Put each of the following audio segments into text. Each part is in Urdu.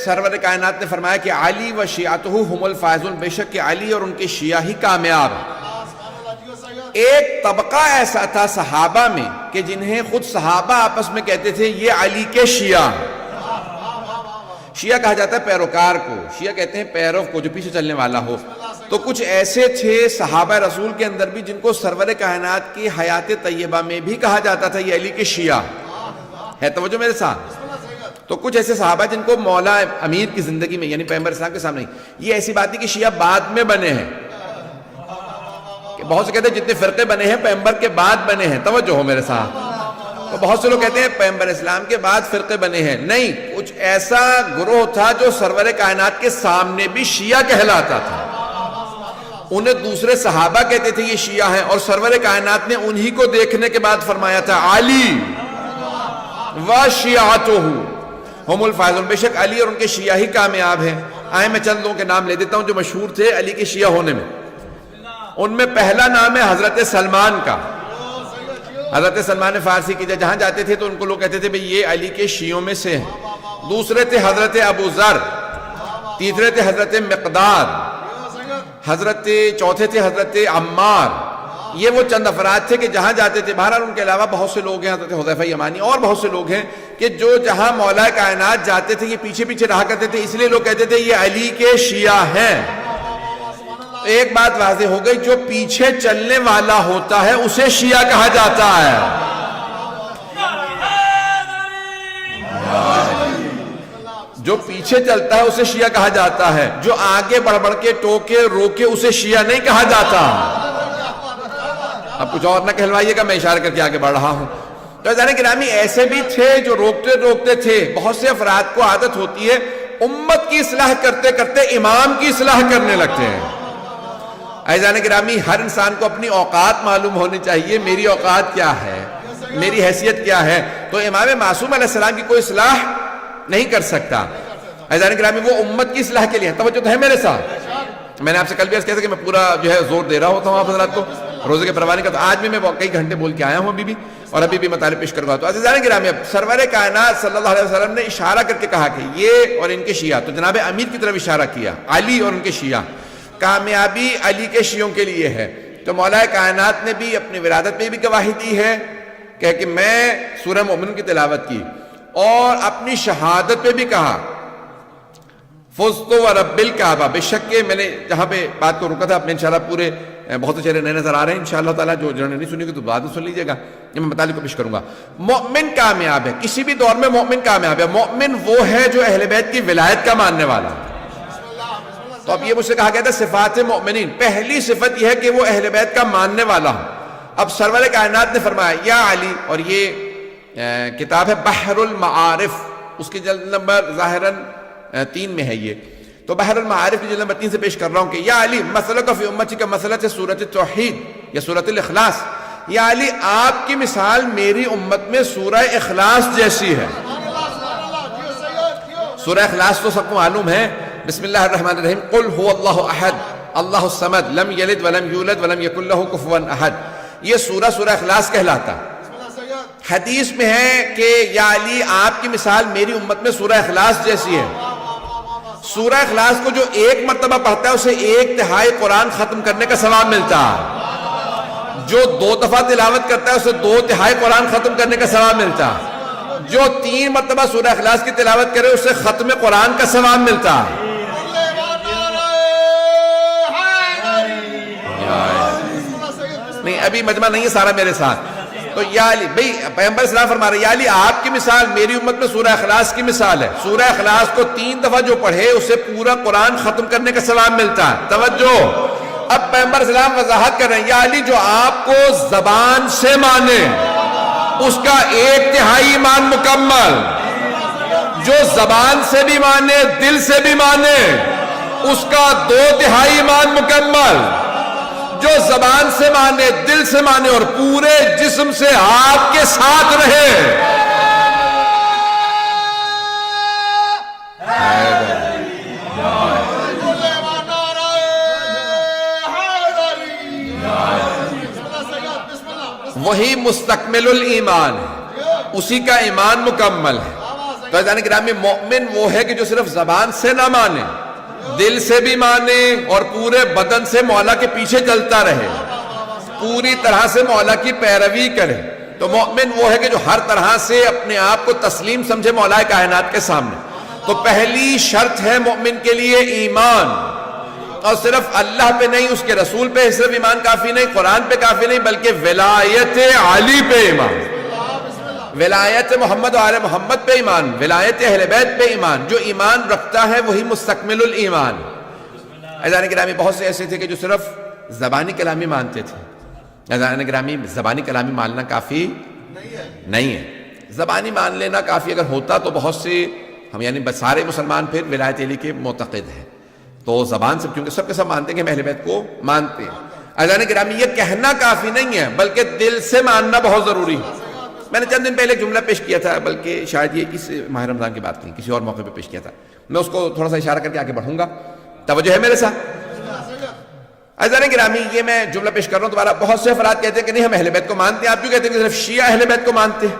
سرور کائنات نے فرمایا کہ علی و شیعتہ ہم الفائزون، بے شک کہ علی اور ان کے شیعہ ہی کامیاب ہیں۔ ایک طبقہ ایسا تھا صحابہ میں کہ جنہیں خود صحابہ آپس میں کہتے تھے یہ علی کے شیعہ ہیں۔ شیعہ کہا جاتا ہے پیروکار کو، شیعہ کہتے ہیں پیرو کو جو پیچھے چلنے والا ہو۔ تو کچھ ایسے تھے صحابہ رسول کے اندر بھی جن کو سرور کائنات کی حیات طیبہ میں بھی کہا جاتا تھا یہ علی کے شیعہ ہے۔ توجہ میرے ساتھ۔ تو کچھ ایسے صحابہ جن کو مولا امیر کی زندگی میں یعنی پیغمبر اسلام کے سامنے، یہ ایسی بات ہے کہ شیعہ بعد میں بنے ہیں، کہ بہت سے کہتے ہیں جتنے فرقے بنے ہیں پیغمبر کے بعد بنے ہیں۔ توجہ ہو میرے ساتھ۔ تو بہت سے لوگ کہتے ہیں پیغمبر اسلام کے بعد فرقے بنے ہیں، نہیں، کچھ ایسا گروہ تھا جو سرور کائنات کے سامنے بھی شیعہ کہلاتا تھا، انہیں دوسرے صحابہ کہتے تھے یہ شیعہ ہیں، اور سرور کائنات نے انہی کو دیکھنے کے بعد فرمایا تھا علی و شیعتہ ہم الفائزون، بے شک علی اور ان کے شیعہ ہی کامیاب ہیں۔ آئے میں چند لوگوں کے نام لے دیتا ہوں جو مشہور تھے علی کے شیعہ ہونے میں۔ ان میں پہلا نام ہے حضرت سلمان کا۔ حضرت سلمان فارسی کی جہاں جاتے تھے تو ان کو لوگ کہتے تھے بھئی یہ علی کے شیعوں میں سے ہیں۔ دوسرے تھے حضرت ابو ذر، تیسرے تھے حضرت مقداد، چوتھے تھے حضرت عمار۔ یہ وہ چند افراد تھے کہ جہاں جاتے تھے، بہرحال ان کے علاوہ بہت سے لوگ ہیں، حضرت حذیفہ یمانی اور بہت سے لوگ ہیں کہ جو جہاں مولا کائنات جاتے تھے یہ پیچھے پیچھے رہا کرتے تھے، اس لیے لوگ کہتے تھے یہ علی کے شیعہ ہیں۔ ایک بات واضح ہو گئی، جو پیچھے چلنے والا ہوتا ہے اسے شیعہ کہا جاتا ہے۔ جو پیچھے چلتا ہے اسے شیعہ کہا جاتا ہے، جو آگے بڑھ بڑھ کے ٹوکے روکے اسے شیعہ نہیں کہا جاتا۔ اب کچھ اور نہ کہلوائیے گا، میں اشارہ کر کے آگے بڑھ رہا ہوں۔ تو عزیزان گرامی ایسے بھی تھے جو روکتے روکتے تھے۔ بہت سے افراد کو عادت ہوتی ہے امت کی اصلاح کرتے کرتے امام کی اصلاح کرنے لگتے ہیں۔ عزیزان گرامی ہر انسان کو اپنی اوقات معلوم ہونی چاہیے، میری اوقات کیا ہے، میری حیثیت کیا ہے۔ تو امام معصوم علیہ السلام کی کوئی اصلاح نہیں کر سکتا۔ عزیزان گرامی وہ امت کی اصلاح کے لیے، توجہ تو ہے میرے ساتھ۔ میں نے آپ سے کل بھی عرض کیا تھا کہ میں پورا جو ہے زور دے رہا ہوتا ہوں آپ حضرات کو روزے کے پروانے کا، تو آج بھی میں کئی گھنٹے بول کے آیا ہوں ابھی بھی، اور ابھی بھی مطالب پیش کروں گا۔ تو عزیزان گرامی اب سرور کائنات صلی اللہ علیہ وسلم نے اشارہ کر کے کہا کہ یہ اور ان کے شیعہ، تو جناب امیر کی طرف اشارہ کیا، علی اور ان کے شیعہ، کامیابی علی کے شیعوں کے لیے ہے۔ تو مولا کائنات نے بھی اپنی ولادت میں بھی گواہی دی ہے کہ میں سورہ مومن کی تلاوت کی، اور اپنی شہادت پہ بھی کہا فزت ورب الکعبہ، بے شک کہ میں نے جہاں پہ بات کو رکا تھا، اپنے انشاءاللہ پورے بہت سے چہرے نئے نظر آ رہے ہیں انشاءاللہ تعالیٰ، جو جنہوں نے نہیں سنی تو بعد میں سن لیجئے گا، یہ میں مطالب کو پیش کروں گا۔ مومن کامیاب ہے، کسی بھی دور میں مومن کامیاب ہے۔ مومن وہ ہے جو اہل بیت کی ولایت کا ماننے والا۔ تو اب یہ مجھ سے کہا گیا تھا صفات مومنین، پہلی صفت یہ ہے کہ وہ اہل بیت کا ماننے والا ہو۔ اب سرور کائنات نے فرمایا یا علی، اور یہ کتاب ہے بحر المعارف، اس کی جلد نمبر ظاہراً 3 میں ہے یہ، تو بحر المعارف کی جلد نمبر 3 سے پیش کر رہا ہوں کہ یا علی مسلک فی امتی کا مسلک سورۃ توحید یا سورۃ الاخلاص، یا علی آپ کی مثال میری امت میں سورہ اخلاص جیسی ہے۔ سورہ اخلاص تو سب کو معلوم ہے، بسم اللہ الرحمن الرحیم، قل هو اللہ احد اللہ الصمد لم یلد ولم یولد ولم یکن لہ کفوا احد، یہ سورہ اخلاص کہلاتا۔ حدیث میں ہے کہ یا علی آپ کی مثال میری امت میں سورہ اخلاص جیسی ہے۔ سورہ اخلاص کو جو ایک مرتبہ پڑھتا ہے اسے 1/3 قرآن ختم کرنے کا ثواب ملتا ہے، جو 2 دفعہ تلاوت کرتا ہے اسے 2/3 قرآن ختم کرنے کا ثواب ملتا ہے، جو 3 مرتبہ سورہ اخلاص کی تلاوت کرے اسے ختم قرآن کا ثواب ملتا ہے۔ نہیں ابھی مجمع نہیں ہے سارا میرے ساتھ، تو یا علی بھئی پیغمبر اسلام فرما رہے ہیں یا علی آپ کی مثال میری امت میں سورہ اخلاص کی مثال ہے۔ سورہ اخلاص کو 3 دفعہ جو پڑھے اسے پورا قرآن ختم کرنے کا ثواب ملتا ہے۔ توجہ، اب پیغمبر اسلام وضاحت کر رہے ہیں یا علی جو آپ کو زبان سے مانے اس کا 1/3 ایمان مکمل، جو زبان سے بھی مانے دل سے بھی مانے اس کا 2/3 ایمان مکمل، جو زبان سے مانے دل سے مانے اور پورے جسم سے آپ کے ساتھ رہے۔ وہی مستکمل الایمان ہے، اسی کا ایمان مکمل ہے۔ تو عزیزان گرامی مومن وہ ہے کہ جو صرف زبان سے نہ مانے، دل سے بھی مانے اور پورے بدن سے مولا کے پیچھے چلتا رہے، پوری طرح سے مولا کی پیروی کرے. تو مومن وہ ہے کہ جو ہر طرح سے اپنے آپ کو تسلیم سمجھے مولا کائنات کے سامنے. تو پہلی شرط ہے مومن کے لیے ایمان، اور صرف اللہ پہ نہیں، اس کے رسول پہ صرف ایمان کافی نہیں، قرآن پہ کافی نہیں، بلکہ ولایت علی پہ ایمان، ولایت محمد و آل محمد پہ ایمان، ولایت اہل بیت پہ ایمان. جو ایمان رکھتا ہے وہی مستکمل الایمان. عزیزان گرامی بہت سے ایسے تھے کہ جو صرف زبانی کلامی مانتے تھے. عزیزان گرامی زبانی کلامی ماننا کافی نہیں ہے. زبانی مان لینا کافی اگر ہوتا تو بہت سے ہم یعنی سارے مسلمان پھر ولایت علی کے معتقد ہیں، تو زبان سے کیونکہ سب کے سب مانتے ہیں کہ ہم اہل بیت کو مانتے ہیں. عزیزان گرامی یہ کہنا کافی نہیں ہے بلکہ دل سے ماننا بہت ضروری ہے. میں نے چند دن پہلے ایک جملہ پیش کیا تھا، بلکہ شاید یہ اس ماہ رمضان کی بات نہیں، کسی اور موقع پہ پیش کیا تھا. میں اس کو تھوڑا سا اشارہ کر کے آگے بڑھوں گا، توجہ ہے میرے ساتھ. عزیزان گرامی یہ میں جملہ پیش کر رہا ہوں دوبارہ. بہت سے افراد کہتے ہیں کہ نہیں ہم اہل بیت کو مانتے ہیں. آپ کیوں کہتے ہیں کہ صرف شیعہ اہل بیت کو مانتے ہیں؟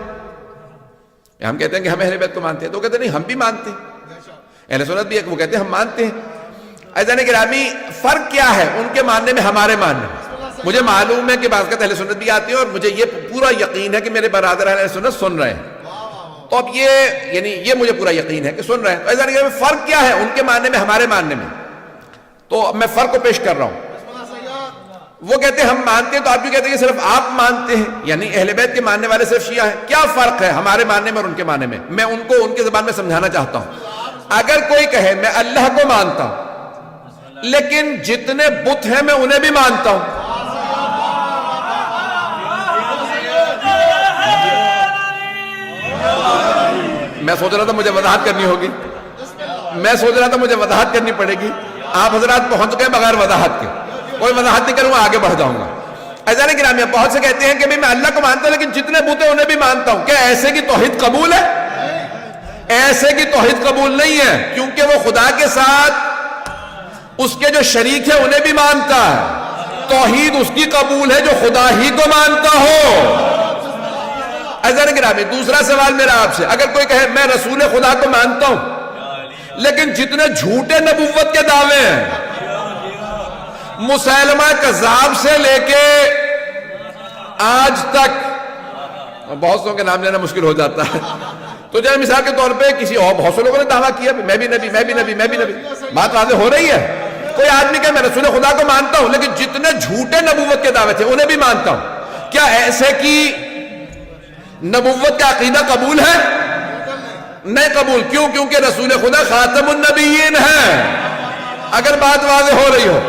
ہم کہتے ہیں کہ ہم اہل بیت کو مانتے ہیں، تو کہتے ہیں نہیں ہم بھی مانتے ہیں. اہل سنت بھی ہے وہ کہتے ہیں ہم مانتے ہیں. عزیزان گرامی فرق کیا ہے ان کے ماننے میں ہمارے ماننے میں؟ مجھے معلوم ہے کہ بعض کا اہل سنت بھی آتی ہے اور مجھے یہ پورا یقین ہے کہ میرے برادر اہل سنت سن رہے ہیں. تو اب یہ مجھے پورا یقین ہے کہ سن رہے ہیں. تو عزیزان گرامی فرق کیا ہے ان کے ماننے میں ہمارے ماننے میں؟ تو اب میں فرق کو پیش کر رہا ہوں. وہ کہتے ہیں ہم مانتے ہیں، تو آپ بھی کہتے ہیں کہ صرف آپ مانتے ہیں، یعنی اہل بیت کے ماننے والے صرف شیعہ ہیں. کیا فرق ہے ہمارے ماننے میں اور ان کے ماننے میں؟ میں ان کو ان کی زبان میں سمجھانا چاہتا ہوں. اگر کوئی کہے میں اللہ کو مانتا ہوں لیکن جتنے بت ہیں میں انہیں بھی مانتا ہوں، میں سوچ رہا تھا مجھے وضاحت کرنی ہوگی، میں سوچ رہا تھا مجھے وضاحت کرنی پڑے گی. آپ حضرات پہنچ گئے بغیر وضاحت کے. کوئی وضاحت نہیں کروں گا، آگے بڑھ جاؤں گا. عزیزان گرامی بہت سے کہتے ہیں کہ میں اللہ کو مانتا ہوں لیکن جتنے بت ہیں انہیں بھی مانتا ہوں. کیا ایسے کی توحید قبول ہے؟ ایسے کی توحید قبول نہیں ہے، کیونکہ وہ خدا کے ساتھ اس کے جو شریک ہیں انہیں بھی مانتا ہے. توحید اس کی قبول ہے جو خدا ہی کو مانتا ہو. عزیزان گرامی دوسرا سوال میرا آپ سے، اگر کوئی کہے میں رسول خدا کو مانتا ہوں لیکن جتنے جھوٹے نبوت کے دعوے ہیں مسیلمہ کذاب سے لے کے آج تک، بہت سو کے نام لینا مشکل ہو جاتا ہے، تو جیسے مثال کے طور پہ کسی اور بہت سے لوگوں نے دعویٰ کیا میں بھی نبی، میں بھی نبی، میں بھی نبی. بات واضح ہو رہی ہے. کوئی آدمی کہ میں رسول خدا کو مانتا ہوں لیکن جتنے جھوٹے نبوت کے دعوے تھے انہیں بھی مانتا ہوں. کیا ایسے کی نبوت کا عقیدہ قبول ہے؟ نہیں قبول. کیوں؟ کیونکہ رسول خدا خاتم النبیین ہے. اگر بات واضح ہو رہی ہو.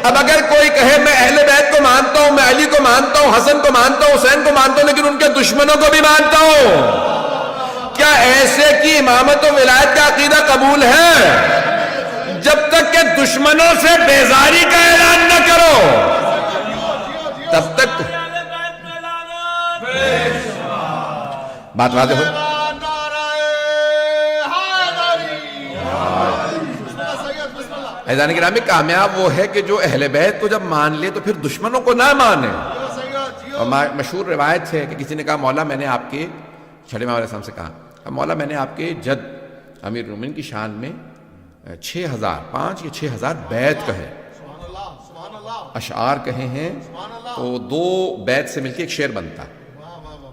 اب اگر کوئی کہے میں اہل بیت کو مانتا ہوں، میں علی کو مانتا ہوں، حسن کو مانتا ہوں، حسین کو مانتا ہوں لیکن ان کے دشمنوں کو بھی مانتا ہوں، کیا ایسے کی امامت و ولایت کا عقیدہ قبول ہے؟ جب تک کہ دشمنوں سے بیزاری کا اعلان نہ کرو تب تک بات واضح ہو. عزیزان گرامی کامیاب وہ ہے کہ جو اہل بیت کو جب مان لے تو پھر دشمنوں کو نہ مانے. اور مشہور روایت ہے کہ کسی نے کہا مولا میں نے آپ کے چھٹے امام علیہ السلام سے کہا مولا میں نے آپ کے جد امیر المومنین کی شان میں 5 یا 6,000 بیت کہے، اشعار کہے ہیں، تو 2 بیت سے مل کے ایک شعر بنتا.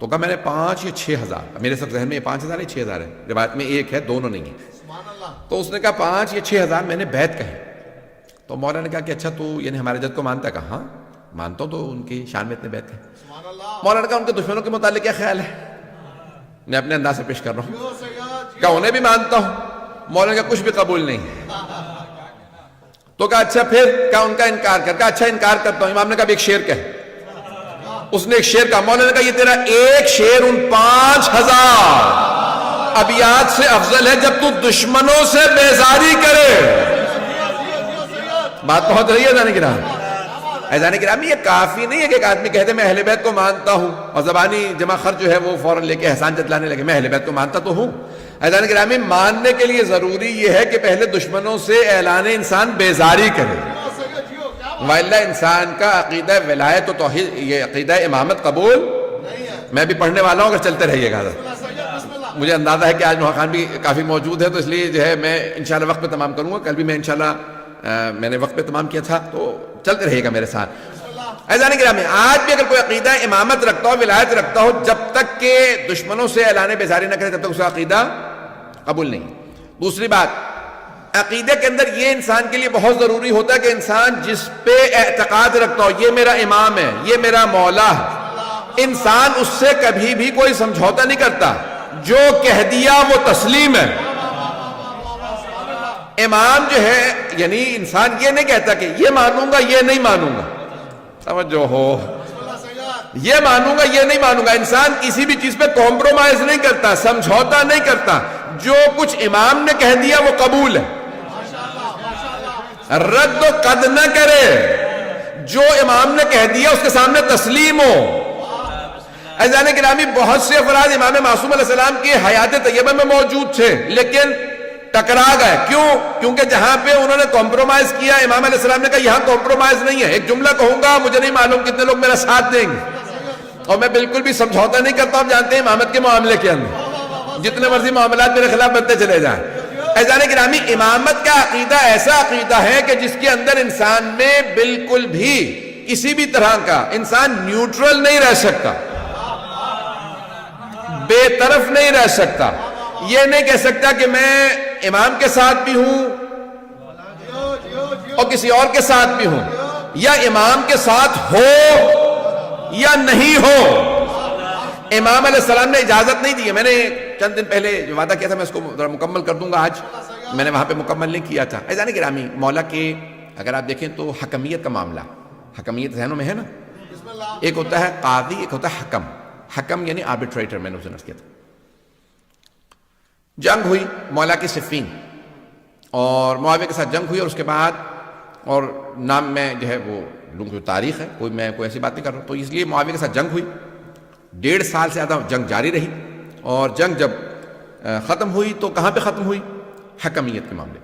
تو کہا میں نے 5 یا 6,000، میرے سب ذہن میں 5,000 یا 6,000 ہے، روایت میں ایک ہے دونوں نہیں ہے. تو اس نے کہا 5 یا 6,000 میں نے بیت کہے. تو مولا نے کہا کہ اچھا تو یعنی ہمارے جد کو مانتا ہے؟ کہا ہاں مانتا ہوں، تو ان کی شان میں اتنے بیت ہیں. مولا نے کہا ان کے دشمنوں کے متعلق کیا خیال ہے؟ میں اپنے انداز سے پیش کر رہا ہوں. کہا انہیں بھی مانتا ہوں. مولا نے کہا کچھ بھی قبول نہیں. تو کہا اچھا پھر؟ کہا ان کا انکار کر. کہا اچھا انکار کرتا ہوں. امام نے کہا ایک شعر کہے. اس نے ایک شعر کہا. مولا نے کہا یہ تیرا ایک شعر ان 5,000 ابیات سے افضل ہے جب تو دشمنوں سے بیزاری کرے. بات پہنچ رہی ہے عزیزان گرامی؟ عزیزان گرامی یہ کافی نہیں ہے کہ ایک آدمی کہتے میں اہل بیت کو مانتا ہوں اور زبانی جمع خرچ جو ہے وہ فوراً لے کے احسان جتلانے لگے میں اہل بیت کو مانتا تو ہوں. عزیزان گرامی ماننے کے لیے ضروری یہ ہے کہ پہلے دشمنوں سے اعلان انسان بیزاری کرے، وإلا انسان کا عقیدہ ولایت و توحید یہ عقیدہ امامت قبول. میں بھی پڑھنے والا ہوں، اگر چلتے رہیے گا مجھے اندازہ ہے کہ آج نوحہ خان بھی کافی موجود ہے، تو اس لیے جو ہے میں انشاءاللہ وقت پہ تمام کروں گا. کل بھی میں انشاءاللہ میں نے وقت پہ تمام کیا تھا، تو چلتے رہے گا میرے ساتھ. عزیزان گرامی، آج بھی اگر کوئی عقیدہ امامت رکھتا ہو، ولایت رکھتا ہو، جب تک کہ دشمنوں سے اعلان بیزاری نہ کرے تب تک اس کا عقیدہ قبول نہیں. دوسری بات، عقیدے کے اندر یہ انسان کے لیے بہت ضروری ہوتا ہے کہ انسان جس پہ اعتقاد رکھتا ہو، یہ میرا امام ہے، یہ میرا مولا ہے، انسان اس سے کبھی بھی کوئی سمجھوتا نہیں کرتا. جو کہہ دیا وہ تسلیم ہے. امام جو ہے، یعنی انسان یہ نہیں کہتا کہ یہ مانوں گا یہ نہیں مانوں گا، سمجھو ہو، یہ مانوں گا یہ نہیں مانوں گا. انسان کسی بھی چیز پہ کمپرومائز نہیں کرتا، سمجھوتا نہیں کرتا. جو کچھ امام نے کہہ دیا وہ قبول ہے، رد و قد نہ کرے. جو امام نے کہہ دیا اس کے سامنے تسلیم ہو. عزیزان گرامی، بہت سے افراد امام معصوم علیہ السلام کی حیات طیبہ میں موجود تھے لیکن ٹکرا گئے. کیوں؟ کیونکہ جہاں پہ انہوں نے کمپرومائز کیا، امام علیہ السلام نے کہا یہاں کمپرومائز نہیں ہے. ایک جملہ کہوں گا، مجھے نہیں معلوم کتنے لوگ میرا ساتھ دیں گے، اور میں بالکل بھی سمجھوتا نہیں کرتا. آپ جانتے ہیں امامت کے معاملے کے اندر جتنے مرضی معاملات میرے خلاف بنتے چلے جائیں. عزیزان گرامی، امامت کا عقیدہ ایسا عقیدہ ہے کہ جس کے اندر انسان میں بالکل بھی کسی بھی طرح کا انسان نیوٹرل نہیں رہ سکتا، بے طرف نہیں رہ سکتا. یہ نہیں کہہ سکتا کہ میں امام کے ساتھ بھی ہوں اور کسی اور کے ساتھ بھی ہوں، یا امام کے ساتھ ہو یا نہیں ہو. امام علیہ السلام نے اجازت نہیں دی ہے. میں نے چند دن پہلے جو وعدہ کیا تھا میں اس کو ذرا مکمل کر دوں گا، آج میں نے وہاں پہ مکمل نہیں کیا تھا. عزیزان گرامی، مولا کے اگر آپ دیکھیں تو حکمیت کا معاملہ، حکمیت ذہنوں میں ہے نا، ایک ہوتا ہے قاضی، ایک ہوتا ہے حکم. حکم یعنی آربیٹریٹر. میں نے اسے نص کیا تھا. جنگ ہوئی مولا کی صفین، اور معاویہ کے ساتھ جنگ ہوئی، اور اس کے بعد، اور نام میں جو ہے وہ لوگوں کی تاریخ ہے، میں کوئی ایسی بات نہیں کر رہا ہوں، تو اس لیے معاویہ کے ساتھ جنگ ہوئی. 1.5 سال سے زیادہ جنگ جاری رہی، اور جنگ جب ختم ہوئی تو کہاں پہ ختم ہوئی؟ حکمیت کے معاملے،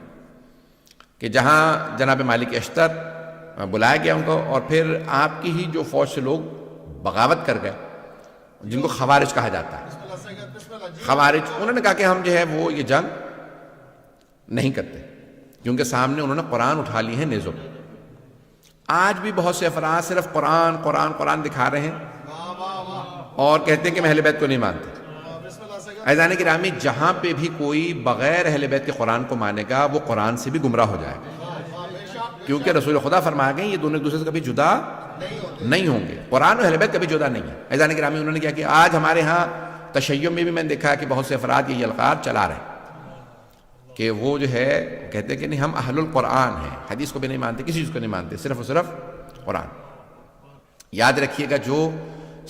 کہ جہاں جناب مالک اشتر بلایا گیا ان کو، اور پھر آپ کی ہی جو فوج سے لوگ بغاوت کر گئے جن کو خوارج کہا جاتا ہے. خوارج، انہوں نے کہا کہ ہم جو ہے وہ یہ جنگ نہیں کرتے، کیونکہ سامنے انہوں نے قرآن اٹھا لی ہے نیزوں پہ. آج بھی بہت سے افراد صرف قرآن قرآن قرآن دکھا رہے ہیں اور کہتے ہیں کہ میں اہل بیت کو نہیں مانتے. عزیزان گرامی، جہاں پہ بھی کوئی بغیر اہل بیت کے قرآن کو مانے گا وہ قرآن سے بھی گمراہ ہو جائے گا، کیونکہ رسول خدا فرما گئے یہ دونوں ایک دوسرے سے کبھی جدا نہیں ہوں گے. قرآن اور اہل بیت کبھی جدا نہیں ہے. عزیزان گرامی، انہوں نے کیا کہ آج ہمارے ہاں تشیع میں بھی میں نے دیکھا کہ بہت سے افراد یہ القاب چلا رہے ہیں کہ وہ جو ہے کہتے ہیں کہ نہیں ہم اہل القرآن ہیں، حدیث کو بھی نہیں مانتے، کسی چیز کو نہیں مانتے، صرف اور صرف قرآن. یاد رکھیے گا، جو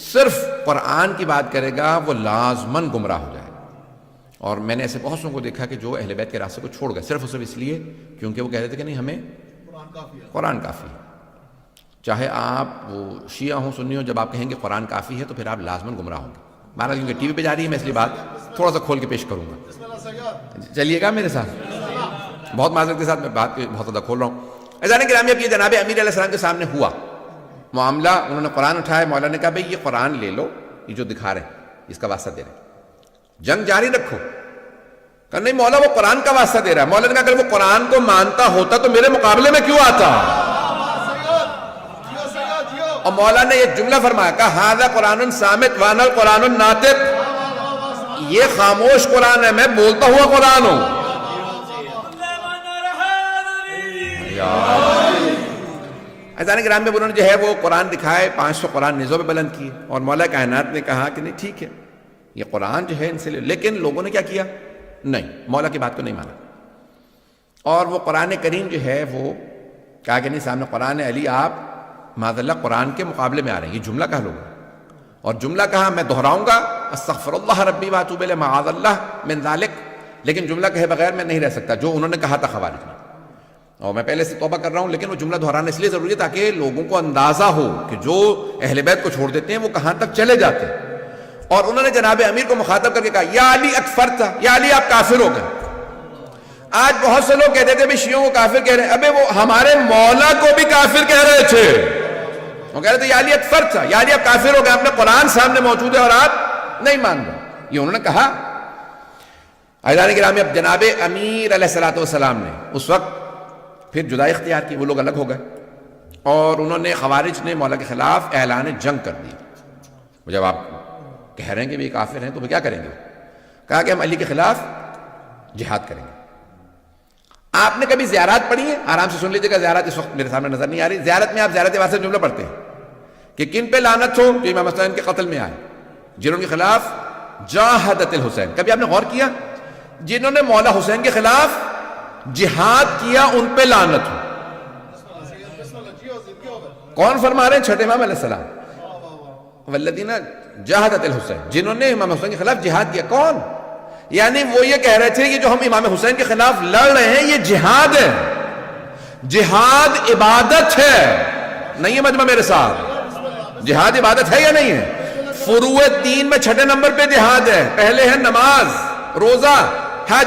صرف قرآن کی بات کرے گا وہ لازماً گمراہ ہو جائے گا. اور میں نے ایسے بہت سوں کو دیکھا کہ جو اہل بیت کے راستے کو چھوڑ گئے صرف اور صرف اس لیے کیونکہ وہ کہتے تھے کہ نہیں ہمیں قرآن کافی ہے. چاہے آپ وہ شیعہ ہوں سنی ہوں، جب آپ کہیں گے قرآن کافی ہے تو پھر آپ لازماً گمراہ ہوں گے. مانا کیونکہ ٹی وی پہ جا رہی ہے، میں اس لیے بات تھوڑا سا کھول کے پیش کروں گا. چلیے گا میرے ساتھ، بہت معذرت کے ساتھ میں بات بہت زیادہ کھول رہا ہوں. عزیزان گرامی، اب یہ جناب امیر علیہ السلام کے سامنے ہوا معاملہ. انہوں نے قرآن اٹھایا، مولا نے کہا بھئی یہ قرآن لے لو، یہ جو دکھا رہے ہیں اس کا واسطہ دے رہے ہیں، جنگ جاری رکھو. کہ نہیں مولا وہ قرآن کا واسطہ دے رہا ہے. مولا نے کہا اگر وہ قرآن کو مانتا ہوتا تو میرے مقابلے میں کیوں آتا؟ اور مولا نے ایک جملہ فرمایا، کہا ھذا قرآن صامت وانا القرآن الناطق. یہ خاموش قرآن ہے، میں بولتا ہوا قرآن ہوں. عزیزان گرامی، میں انہوں نے جو ہے وہ قرآن دکھائے، 500 قرآن نیزوں پہ بلند کیے، اور مولا کائنات نے کہا کہ نہیں ٹھیک ہے یہ قرآن جو ہے ان سے لے. لیکن لوگوں نے کیا کیا؟ نہیں، مولا کی بات کو نہیں مانا، اور وہ قرآن کریم جو ہے وہ کہا کہ نہیں سامنے قرآن علی آپ معاذ اللہ قرآن کے مقابلے میں آ رہے ہیں. یہ جملہ کہا لوگوں، اور جملہ کہا میں دہراؤں گا استغفر اللہ ربی واتوب الیہ معاذ اللہ من ذالک، لیکن جملہ کہے بغیر میں نہیں رہ سکتا جو انہوں نے کہا تھا خوارج میں. اور میں پہلے سے توبہ کر رہا ہوں، لیکن وہ جملہ دہرانا اس لیے ضروری ہے تاکہ لوگوں کو اندازہ ہو کہ جو اہل بیت کو چھوڑ دیتے ہیں وہ کہاں تک چلے جاتے ہیں. اور انہوں نے جناب امیر کو مخاطب کر کے کہا یا علی اکفرتا، یا علی آپ کافر ہو گئے. آج بہت سے لوگ کہتے تھے بھی شیعوں کو کافر کہہ رہے ہیں، ابے وہ ہمارے مولا کو بھی کافر کہہ رہے تھے. وہ کہہ رہے تھے یا علی اکفرتا، یا علی آپ کافر ہو گئے، اپنے قرآن سامنے موجود ہے اور آپ نہیں مان رہے. یہ انہوں نے کہا. عزیزان گرامی، اب جناب امیر علیہ الصلوۃ والسلام نے اس وقت پھر جدائی اختیار کی، وہ لوگ الگ ہو گئے اور انہوں نے خوارج نے مولا کے خلاف اعلان جنگ کر دی. جب آپ کہہ رہے ہیں کہ یہ کافر ہیں تو وہ کیا کریں گے؟ کہا کہ ہم علی کے خلاف جہاد کریں گے. آپ نے کبھی زیارات پڑھی ہیں؟ آرام سے سن لیجیے گا، زیارات اس وقت میرے سامنے نظر نہیں آ رہی. زیارت میں آپ زیارت واسطے جملہ پڑھتے ہیں کہ کن پہ لعنت ہو؟ جو امام حسین کے قتل میں آئے، جنہوں کے خلاف جاہدت الحسین. کبھی آپ نے غور کیا؟ جنہوں نے مولا حسین کے خلاف جہاد کیا ان پہ لعنت ہو. کون فرما رہے ہیں؟ چھٹے امام علیہ السلام. والذین جاہدت الحسین، جنہوں نے امام حسین کے خلاف جہاد کیا. کون؟ یعنی وہ یہ کہہ رہے تھے کہ جو ہم امام حسین کے خلاف لڑ رہے ہیں یہ جہاد ہے. جہاد عبادت ہے. نہیں ہے مجمع میرے ساتھ؟ جہاد عبادت ہے یا نہیں ہے؟ فروع دین میں چھٹے نمبر پہ جہاد ہے. پہلے ہے نماز، روزہ، حج،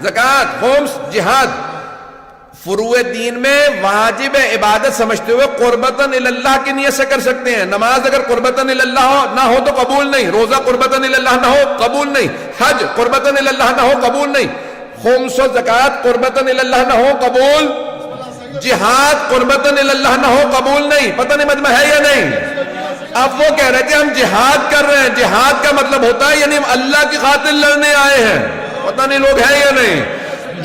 زکوٰۃ، خمس، جہاد. فروع دین میں واجب عبادت سمجھتے ہوئے قربتاً اللہ کی نیت سے کر سکتے ہیں. نماز اگر قربتاً اللہ نہ ہو تو قبول نہیں. روزہ قربتاً اللہ نہ ہو قبول نہیں. حج قربتاً اللہ نہ ہو قبول نہیں. خمس و زکوٰۃ قربتاً اللہ نہ ہو قبول. جہاد قربتاً اللہ نہ ہو قبول نہیں. پتہ نہیں مجمع ہے یا نہیں؟ اب وہ کہہ رہے تھے ہم جہاد کر رہے ہیں. جہاد کا مطلب ہوتا ہے یعنی ہم اللہ کی خاطر لڑنے آئے ہیں. پتہ نہیں لوگ ہیں یا نہیں؟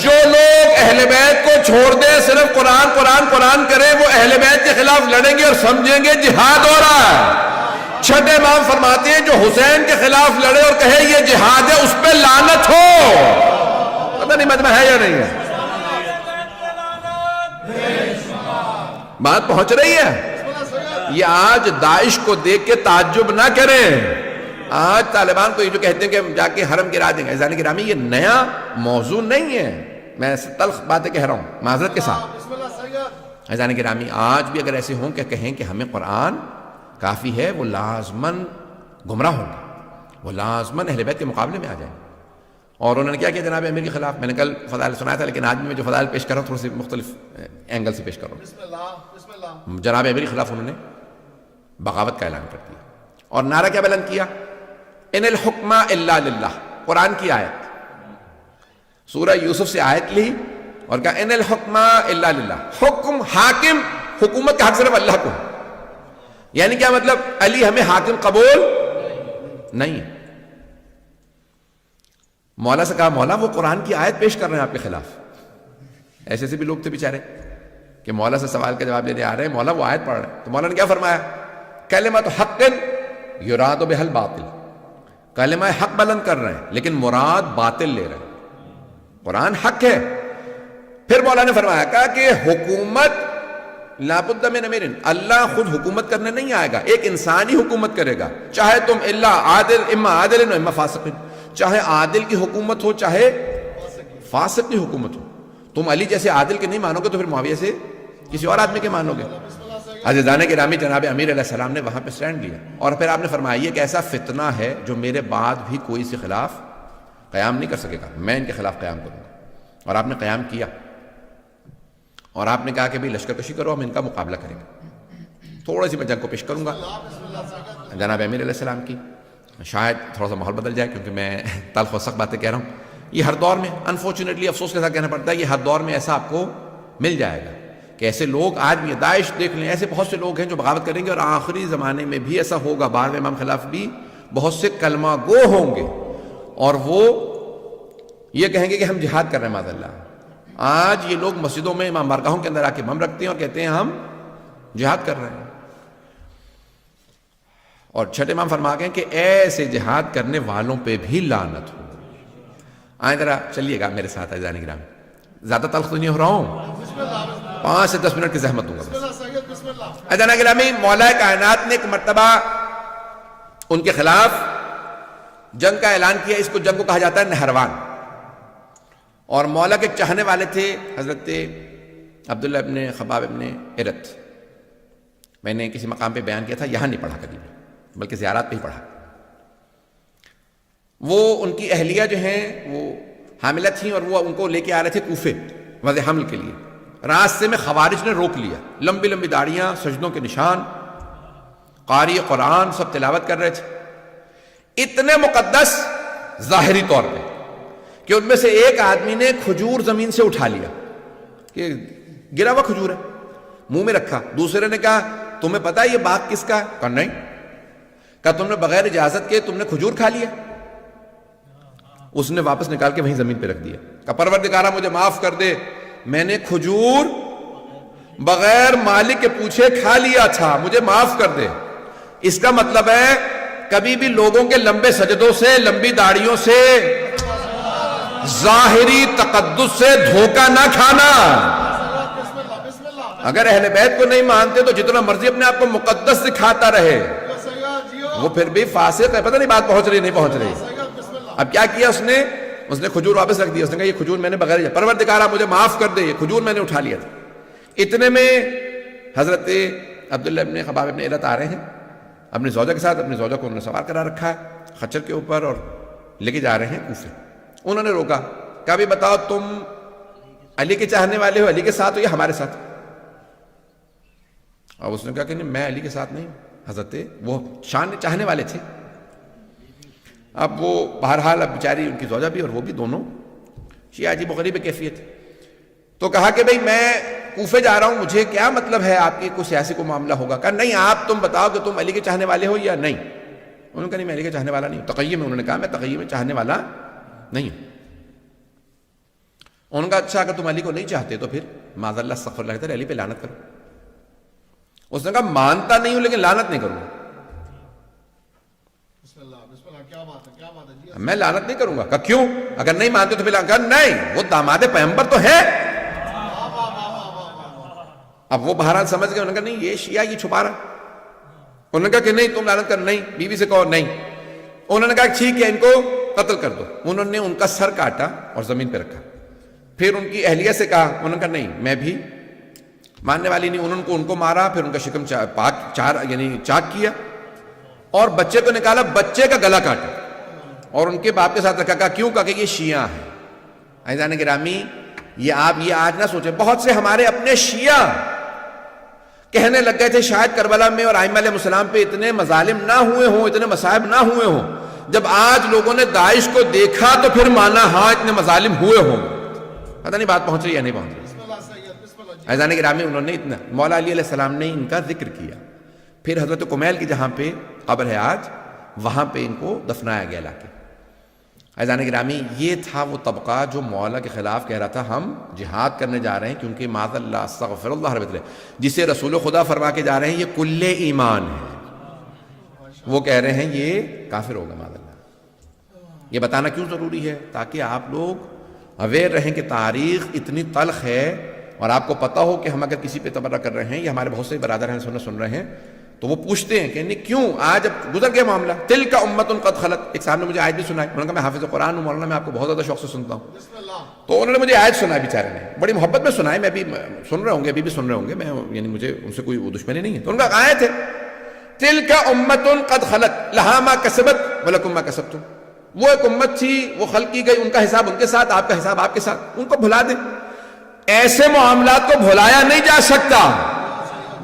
جو لوگ اہل بیت کو چھوڑ دیں، صرف قرآن قرآن قرآن کریں، وہ اہل بیت کے خلاف لڑیں گے اور سمجھیں گے جہاد ہو رہا ہے. چھٹے امام فرماتے ہیں جو حسین کے خلاف لڑے اور کہے یہ جہاد ہے اس پہ لعنت ہو. پتہ نہیں مجمع ہے یا نہیں ہے؟ بات پہنچ رہی ہے؟ یہ آج داعش کو دیکھ کے تعجب نہ کریں. آج طالبان کو یہ جو کہتے ہیں کہ ہم جا کے حرم گرا دیں گے، عزیزان گرامی یہ نیا موضوع نہیں ہے. میں تلخ باتیں کہہ رہا ہوں معذرت کے ساتھ. عزیزان گرامی آج بھی اگر ایسے ہوں کہ کہیں کہ ہمیں قرآن کافی ہے، وہ لازماً گمراہ ہوں گے، وہ لازماً اہل بیت کے مقابلے میں آ جائیں. اور انہوں نے کیا کیا جناب امیر کے خلاف؟ میں نے کل فضائل سنایا تھا، لیکن آج میں جو فضائل پیش کر رہا ہوں تھوڑے سے مختلف اینگل سے پیش کر رہا ہوں. جناب امیر کے خلاف انہوں نے بغاوت کا اعلان کر دیا اور نعرہ کیا بلند کیا؟ ان الحکم الا للہ. قرآن کی آیت، سورہ یوسف سے آیت لی اور کہا ان الحکم الا للہ. حکم، حاکم، حکومت کا حق صرف اللہ کو ہے. یعنی کیا مطلب؟ علی ہمیں حاکم قبول نہیں. مولا سے کہا مولا وہ قرآن کی آیت پیش کر رہے ہیں آپ کے خلاف. ایسے سے بھی لوگ تھے بیچارے کہ مولا سے سوال کا جواب لینے آ رہے ہیں، مولا وہ آیت پڑھ رہے ہیں. تو مولا نے کیا فرمایا؟ کلمۃ حق یراد بہا الباطل. کلمہ حق بلند کر رہے ہیں لیکن مراد باطل لے رہے ہیں. قرآن حق ہے. پھر مولا نے فرمایا کہا کہ حکومت لابد من امیر، اللہ خود حکومت کرنے نہیں آئے گا، ایک انسان ہی حکومت کرے گا. چاہے تم اللہ عادل، اما عادل و اما فاسق، چاہے عادل کی حکومت ہو چاہے فاسق کی حکومت ہو. تم علی جیسے عادل کے نہیں مانو گے تو پھر معاویہ سے کسی اور آدمی کے مانو گے. عزیزان گرامی جناب امیر علیہ السلام نے وہاں پہ سٹینڈ لیا اور پھر آپ نے فرمایا یہ ایک ایسا فتنہ ہے جو میرے بعد بھی کوئی اس کے خلاف قیام نہیں کر سکے گا، میں ان کے خلاف قیام کروں گا. اور آپ نے قیام کیا اور آپ نے کہا کہ بھئی لشکر کشی کرو، ہم ان کا مقابلہ کریں گے. تھوڑی سی میں جنگ کو پیش کروں گا جناب امیر علیہ السلام کی. شاید تھوڑا سا ماحول بدل جائے کیونکہ میں تلخ و سخت باتیں کہہ رہا ہوں. یہ ہر دور میں انفارچونیٹلی افسوس کے ساتھ کہنا پڑتا ہے، یہ ہر دور میں ایسا آپ کو مل جائے گا کہ ایسے لوگ آج بھی، داعش دیکھ لیں، ایسے بہت سے لوگ ہیں جو بغاوت کریں گے اور آخری زمانے میں بھی ایسا ہوگا. بعد میں امام خلاف بھی بہت سے کلمہ گو ہوں گے اور وہ یہ کہیں گے کہ ہم جہاد کر رہے ہیں. معاذ اللہ آج یہ لوگ مسجدوں میں امام بارگاہوں کے اندر آ کے بم رکھتے ہیں اور کہتے ہیں ہم جہاد کر رہے ہیں. اور چھٹے امام فرما گئے کہ ایسے جہاد کرنے والوں پہ بھی لعنت ہو. آئیں ذرا چلیے گا میرے ساتھ عزیزان گرامی، زیادہ تلخ تو نہیں ہو رہا ہوں، 5 سے 10 منٹ کی زحمت دوں گا. عزیزان گرامی مولا کائنات نے ایک مرتبہ ان کے خلاف جنگ کا اعلان کیا. اس کو جنگ کو کہا جاتا ہے نہروان. اور مولا کے چاہنے والے تھے حضرت عبداللہ ابن خباب ابن ارت. میں نے کسی مقام پہ بیان کیا تھا، یہاں نہیں پڑھا کبھی بلکہ زیارات پہ ہی پڑھا. وہ ان کی اہلیہ جو ہیں وہ حاملہ تھیں اور وہ ان کو لے کے آ رہے تھے کوفے وضع حمل کے لیے. راستے میں خوارج نے روک لیا. لمبی لمبی داڑیاں، سجدوں کے نشان، قاری قرآن سب تلاوت کر رہے تھے. اتنے مقدس ظاہری طور پہ کہ ان میں سے ایک آدمی نے کھجور زمین سے اٹھا لیا کہ گرا ہوا کھجور ہے، منہ میں رکھا. دوسرے نے کہا تمہیں پتا ہے یہ باغ کس کا ہے؟ کہا نہیں. کہا تم نے بغیر اجازت کے تم نے کھجور کھا لیا؟ اس نے واپس نکال کے وہیں زمین پہ رکھ دیا. کہا پروردگارہ مجھے معاف کر دے، میں نے کھجور بغیر مالک کے پوچھے کھا لیا تھا، مجھے معاف کر دے. اس کا مطلب ہے کبھی بھی لوگوں کے لمبے سجدوں سے، لمبی داڑھیوں سے، ظاہری تقدس سے دھوکہ نہ کھانا. اگر اہل بیت کو نہیں مانتے تو جتنا مرضی اپنے آپ کو مقدس دکھاتا رہے، وہ پھر بھی فاسق ہے. پتہ نہیں بات پہنچ رہی نہیں پہنچ رہی. اب کیا کیا اس نے کھجور واپس رکھ دیا. اس نے کہا یہ کھجور میں نے بغیر پروردگارہ مجھے معاف کر دے، یہ کھجور میں نے اٹھا لیا تھا. اتنے میں حضرت عبداللہ ابن خباب ابن ایلت آ رہے ہیں اپنی زوجہ کے ساتھ. اپنی زوجہ کو انہوں نے سوار کرا رکھا ہے خچر کے اوپر اور لے کے جا رہے ہیں کوفے. انہوں نے روکا، کہا بھی بتاؤ تم علی کے چاہنے والے ہو، علی کے ساتھ ہو یا ہمارے ساتھ؟ اور اس نے کہا کہ نہیں میں علی کے ساتھ نہیں. حضرت وہ شان چاہنے والے تھے. اب وہ بہرحال اب بیچاری ان کی زوجہ بھی اور وہ بھی دونوں شیعہ عجیب و غریب کیفیت. تو کہا کہ بھئی میں کوفے جا رہا ہوں، مجھے کیا مطلب ہے آپ کی کوئی سیاسی کو معاملہ ہوگا. کہا نہیں آپ تم بتاؤ کہ تم علی کے چاہنے والے ہو یا نہیں. انہوں نے کہا نہیں میں علی کے چاہنے والا نہیں ہوں. تقیّ میں انہوں نے کہا میں تقیّ میں چاہنے والا نہیں ہوں. انہوں نے کہا اچھا اگر تم علی کو نہیں چاہتے تو پھر معاذ اللہ استغفر اللہ کہتے علی پہ لعنت کرو. اس نے کہا مانتا نہیں ہوں لیکن لعنت نہیں کروں گا. میں لعنت نہیں کروں گا. کہا کیوں؟ اگر نہیں مانتے تو پھر کہا نہیں وہ داماد پیغمبر تو ہے. اب وہ بہرحال سمجھ گئے. انہوں نے کہا نہیں یہ شیعہ یہ چھپا رہا. انہوں نے کہا کہ نہیں تم لعنت کر. نہیں بیوی سے کہو نہیں. انہوں نے کہا ٹھیک ہے ان کو قتل کر دو. انہوں نے ان کا سر کاٹا اور زمین پہ رکھا. پھر ان کی اہلیہ سے کہا. انہوں نے کہا نہیں میں بھی ماننے والی نہیں. انہوں نے ان کو مارا. پھر ان کا شکم چاک کیا اور بچے کو نکالا، بچے کا گلا کاٹا اور ان کے باپ کے ساتھ رکھا. کہا کیوں؟ کہا کہ یہ شیعہ ہیں. عزیزان گرامی یہ آپ یہ آج نہ سوچیں، بہت سے ہمارے اپنے شیعہ کہنے لگ گئے تھے شاید کربلا میں اور ائمہ علیہ السلام پہ اتنے مظالم نہ ہوئے ہوں، اتنے مصائب نہ ہوئے ہوں. جب آج لوگوں نے داعش کو دیکھا تو پھر مانا ہاں اتنے مظالم ہوئے ہوں. پتہ نہیں بات پہنچ رہی یا نہیں پہنچ رہی. عزیزان گرامی انہوں نے اتنا مولا علی علیہ السلام نے ان کا ذکر کیا. پھر حضرت کمیل کی جہاں پہ قبر ہے آج وہاں پہ ان کو دفنایا گیا لا کے. عزیزان گرامی یہ تھا وہ طبقہ جو مولا کے خلاف کہہ رہا تھا ہم جہاد کرنے جا رہے ہیں کیونکہ معاذ اللہ استغفر اللہ رب العزت جسے رسول خدا فرما کے جا رہے ہیں یہ کل ایمان ہے، وہ کہہ رہے ہیں یہ کافر ہوگا معاذ اللہ. یہ بتانا کیوں ضروری ہے؟ تاکہ آپ لوگ اویئر رہیں کہ تاریخ اتنی تلخ ہے اور آپ کو پتہ ہو کہ ہم اگر کسی پہ تبرہ کر رہے ہیں یا ہمارے بہت سے برادر ہیں سن رہے ہیں تو وہ پوچھتے ہیں کہ نہیں کیوں آج اب گزر گیا معاملہ. تلک امۃ قد خلت. ایک صاحب نے مجھے آیت بھی سنائی. انہوں نے کہا میں حافظ قرآن ہوں مولانا، میں آپ کو بہت زیادہ شوق سے سنتا ہوں. تو انہوں نے مجھے آیت سنائی بیچارے نے، بڑی محبت میں سنائی. میں بھی سن رہے ہوں گے، ابھی بھی سن رہے ہوں گے. میں یعنی مجھے ان سے کوئی دشمنی نہیں ہے. تو ان کا آیت ہے تلک امۃ قد خلت لہا ما کسبت ولکم ما کسبتم. وہ ایک امت تھی، وہ خلق کی گئی، ان کا حساب ان کے ساتھ، آپ کا حساب آپ کے ساتھ. ان کو بھلا دیں. ایسے معاملات کو بھلایا نہیں جا سکتا.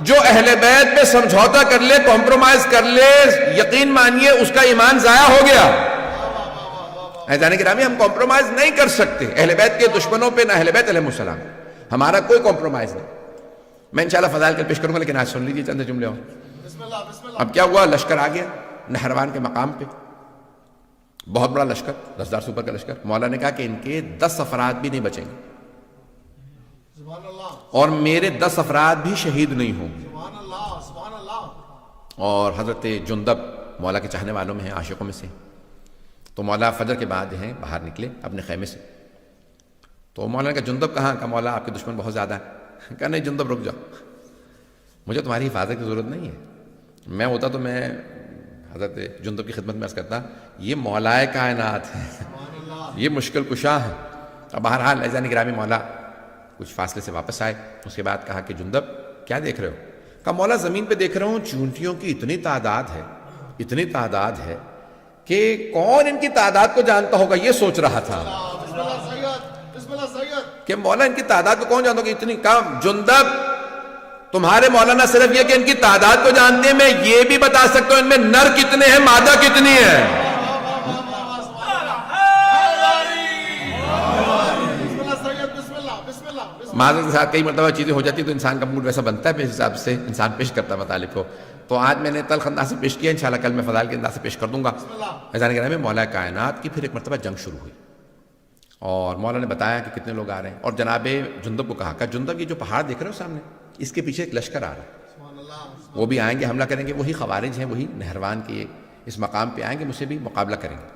جو اہل بیت پہ سمجھوتا کر لے، کمپرومائز کر لے، یقین مانیے اس کا ایمان ضائع ہو گیا. عزیزان گرامی ہم کمپرومائز نہیں کر سکتے اہل بیت کے دشمنوں پہ، نہ اہل بیت علیہ السلام. ہمارا کوئی کمپرومائز نہیں. میں انشاءاللہ فضائل کر پیش کروں گا لیکن آج سن لیجیے چند جملے اور. اب کیا ہوا؟ لشکر آ گیا نہروان کے مقام پہ، بہت بڑا لشکر، 10,000 سے اوپر کا لشکر. مولا نے کہا کہ ان کے 10 افراد بھی نہیں بچیں گے اور میرے 10 افراد بھی شہید نہیں ہوں گے. اور حضرت جندب مولا کے چاہنے والوں میں ہیں، عاشقوں میں سے. تو مولا فجر کے بعد ہیں باہر نکلے اپنے خیمے سے. تو مولا نے کہا جندب کہاں؟ کہا مولا آپ کے دشمن بہت زیادہ ہیں. کہا نہیں جندب رک جاؤ، مجھے تمہاری حفاظت کی ضرورت نہیں ہے. میں ہوتا تو میں حضرت جندب کی خدمت میں عرض کرتا یہ مولائے کائنات ہے، یہ مشکل کشا ہے. اب بہرحال عزیزان گرامی مولا کچھ فاصلے سے واپس آئے. اس کے بعد کہا کہ جندب کیا دیکھ رہے ہو؟ کہا مولا زمین پہ دیکھ رہا ہوں چونٹیوں کی اتنی تعداد ہے کہ کون ان کی تعداد کو جانتا ہوگا. یہ سوچ رہا تھا کہ مولا ان کی تعداد کو کون جانتا ہوگا اتنی. کہا جندب تمہارے مولانا صرف یہ کہ ان کی تعداد کو جانتے ہیں، میں یہ بھی بتا سکتا ہوں ان میں نر کتنے ہیں مادہ کتنی ہے. معذرت کے ساتھ کئی مرتبہ چیزیں ہو جاتی تو انسان کا موڈ ویسا بنتا ہے، پھر اس حساب سے انسان پیش کرتا ہے مطالب کو. تو آج میں نے تلخ انداز سے پیش کیا، انشاءاللہ کل میں فضائل کے انداز سے پیش کر دوں گا. عزیزان گرامی، مولا کائنات کی پھر ایک مرتبہ جنگ شروع ہوئی اور مولا نے بتایا کہ کتنے لوگ آ رہے ہیں، اور جناب جندب کو کہا کہ جندب یہ جو پہاڑ دیکھ رہے ہو سامنے، اس کے پیچھے ایک لشکر آ رہا ہے، وہ بھی آئیں گے، حملہ کریں گے. وہی خوارج ہیں، وہی نہروان کے اس مقام پہ آئیں گے، مجھ سے بھی مقابلہ کریں گے،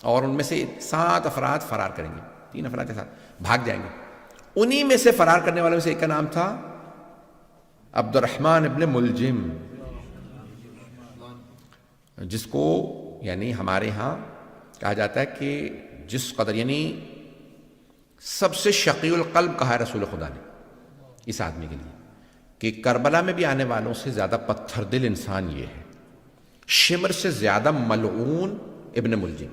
اور ان میں سے 7 افراد فرار کریں گے، 3 افراد کے ساتھ بھاگ جائیں گے. انہی میں سے فرار کرنے والوں میں سے ایک کا نام تھا عبد الرحمن ابن ملجم، جس کو یعنی ہمارے ہاں کہا جاتا ہے کہ جس قدر یعنی سب سے شقی القلب کہا ہے رسول خدا نے اس آدمی کے لیے کہ کربلا میں بھی آنے والوں سے زیادہ پتھر دل انسان یہ ہے، شمر سے زیادہ ملعون ابن ملجم.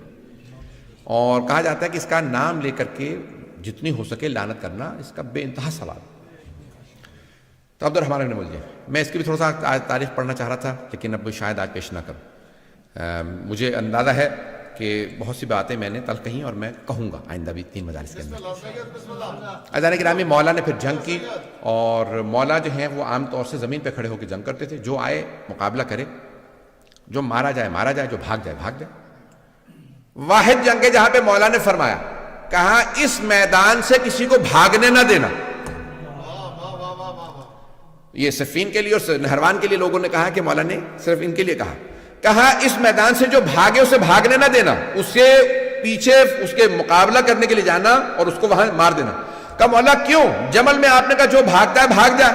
اور کہا جاتا ہے کہ اس کا نام لے کر کے جتنی ہو سکے لعنت کرنا اس کا بے انتہا ثواب. تو عبد الرحمن ابن ملجم، میں اس کی بھی تھوڑا سا تاریخ پڑھنا چاہ رہا تھا لیکن اب شاید آج پیش نہ کروں. مجھے اندازہ ہے کہ بہت سی باتیں میں نے تل کہیں اور میں کہوں گا آئندہ بھی 3 مجالس کے اندر. عزیزان گرامی، مولا نے پھر جنگ کی، اور مولا جو ہیں وہ عام طور سے زمین پہ کھڑے ہو کے جنگ کرتے تھے. جو آئے مقابلہ کرے، جو مارا جائے مارا جائے، جو بھاگ جائے بھاگ جائے. واحد جنگ ہے جہاں پہ مولا نے فرمایا، کہا اس میدان سے کسی کو بھاگنے نہ دینا. یہ صفین کے لیے اور نہروان کے لیے لوگوں نے کہا کہ مولا نے صرف ان کے لیے کہا اس میدان سے جو بھاگے اسے بھاگنے نہ دینا، اس سے پیچھے اس کے مقابلہ کرنے کے لیے جانا اور اس کو وہاں مار دینا. کہا مولا کیوں؟ جمل میں آپ نے کہا جو بھاگتا ہے بھاگ جائے،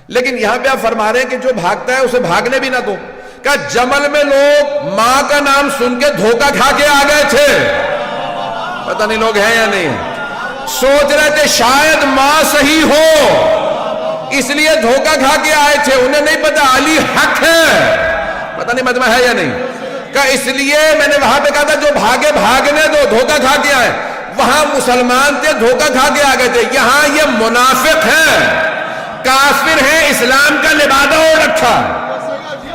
لیکن یہاں پہ آپ فرما رہے ہیں کہ جو بھاگتا ہے اسے بھاگنے بھی نہ دو. کہا جمل میں لوگ ماں کا نام سن کے دھوکہ کھا کے آ گئے تھے، پتہ نہیں لوگ ہیں یا نہیں، سوچ رہے تھے شاید ماں صحیح ہو اس لیے دھوکہ کھا کے آئے تھے، انہیں نہیں پتا علی حق ہے، پتہ نہیں مجمع ہے یا نہیں. کہ اس لیے میں نے وہاں پہ کہا تھا جو بھاگے بھاگنے دو، دھوکہ کھا کے آئے. وہاں مسلمان تھے، دھوکہ کھا کے آ گئے تھے. یہاں یہ منافق ہیں، کافر ہیں، اسلام کا لبادہ ہو رکھا،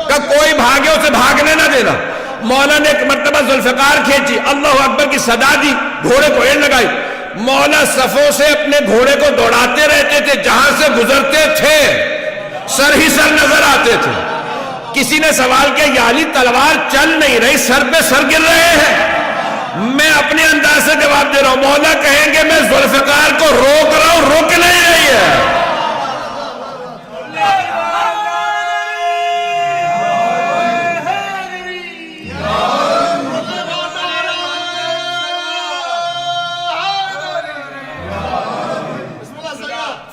کہ کوئی بھاگے اسے بھاگنے نہ دینا. مولا نے ایک مرتبہ ذوالفقار کھینچی، اللہ اکبر کی صدا دی، گھوڑے کو ایڑ لگائی. مولا صفوں سے اپنے گھوڑے کو دوڑاتے رہتے تھے، جہاں سے گزرتے تھے سر ہی سر نظر آتے تھے. کسی نے سوال کیا یا علی تلوار چل نہیں رہی، سر پہ سر گر رہے ہیں؟ میں اپنے انداز سے جواب دے رہا ہوں، مولا کہیں گے میں ذوالفقار کو روک رہا ہوں، رک نہیں رہی ہے.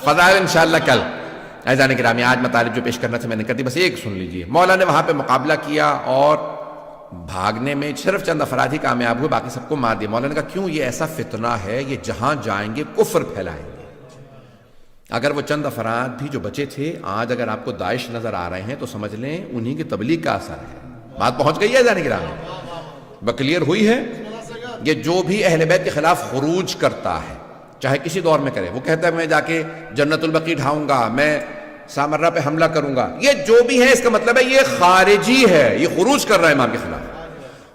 فضائل انشاءاللہ کل. عزیزان گرامی، آج مطالب جو پیش کرنا تھا میں نے کر دی، بس ایک سن لیجئے. مولا نے وہاں پہ مقابلہ کیا اور بھاگنے میں صرف چند افراد ہی کامیاب ہوئے، باقی سب کو مار دیا. مولا نے کہا کیوں؟ یہ ایسا فتنہ ہے، یہ جہاں جائیں گے کفر پھیلائیں گے. اگر وہ چند افراد بھی جو بچے تھے آج اگر آپ کو داعش نظر آ رہے ہیں تو سمجھ لیں انہی کی تبلیغ کا اثر ہے. بات پہنچ گئی ہے عزیزان گرامی، بکلیئر ہوئی ہے. یہ جو بھی اہل بیت کے خلاف خروج کرتا ہے چاہے کسی دور میں کرے، وہ کہتا ہے میں جا کے جنت البقیع ڈھاؤں گا، میں سامرہ پہ حملہ کروں گا، یہ جو بھی ہے اس کا مطلب ہے یہ خارجی ہے، یہ خروج کر رہا ہے امام کے خلاف.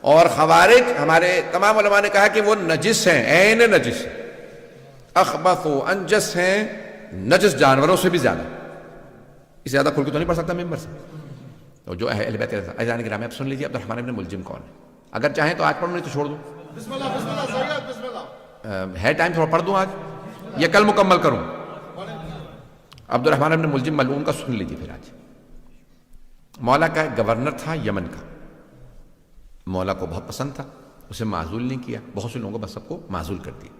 اور خوارج ہمارے تمام علماء نے کہا کہ وہ نجس ہیں، عین نجس، اخبث و انجس ہیں، نجس جانوروں سے بھی زیادہ. اس سے زیادہ کھل کے تو نہیں پڑھ سکتا ممبر سے. تو جو اہل بیت عزیزان گرامی آپ سن لیجیے عبد الرحمن ابن ملجم کون ہے. اگر چاہیں تو آج پڑھوں نہیں تو چھوڑ دوں، بسم اللہ بسم اللہ سید بسم اللہ. ہے ٹائم تھوڑا پڑھ دوں آج یا کل مکمل کروں. عبد الرحمن ابن ملجم ملعون کا سن لیجیے. پھر آج مولا کا گورنر تھا یمن کا، مولا کو بہت پسند تھا، اسے معزول نہیں کیا، بہت سے لوگوں کو بس سب کو معزول کر دیا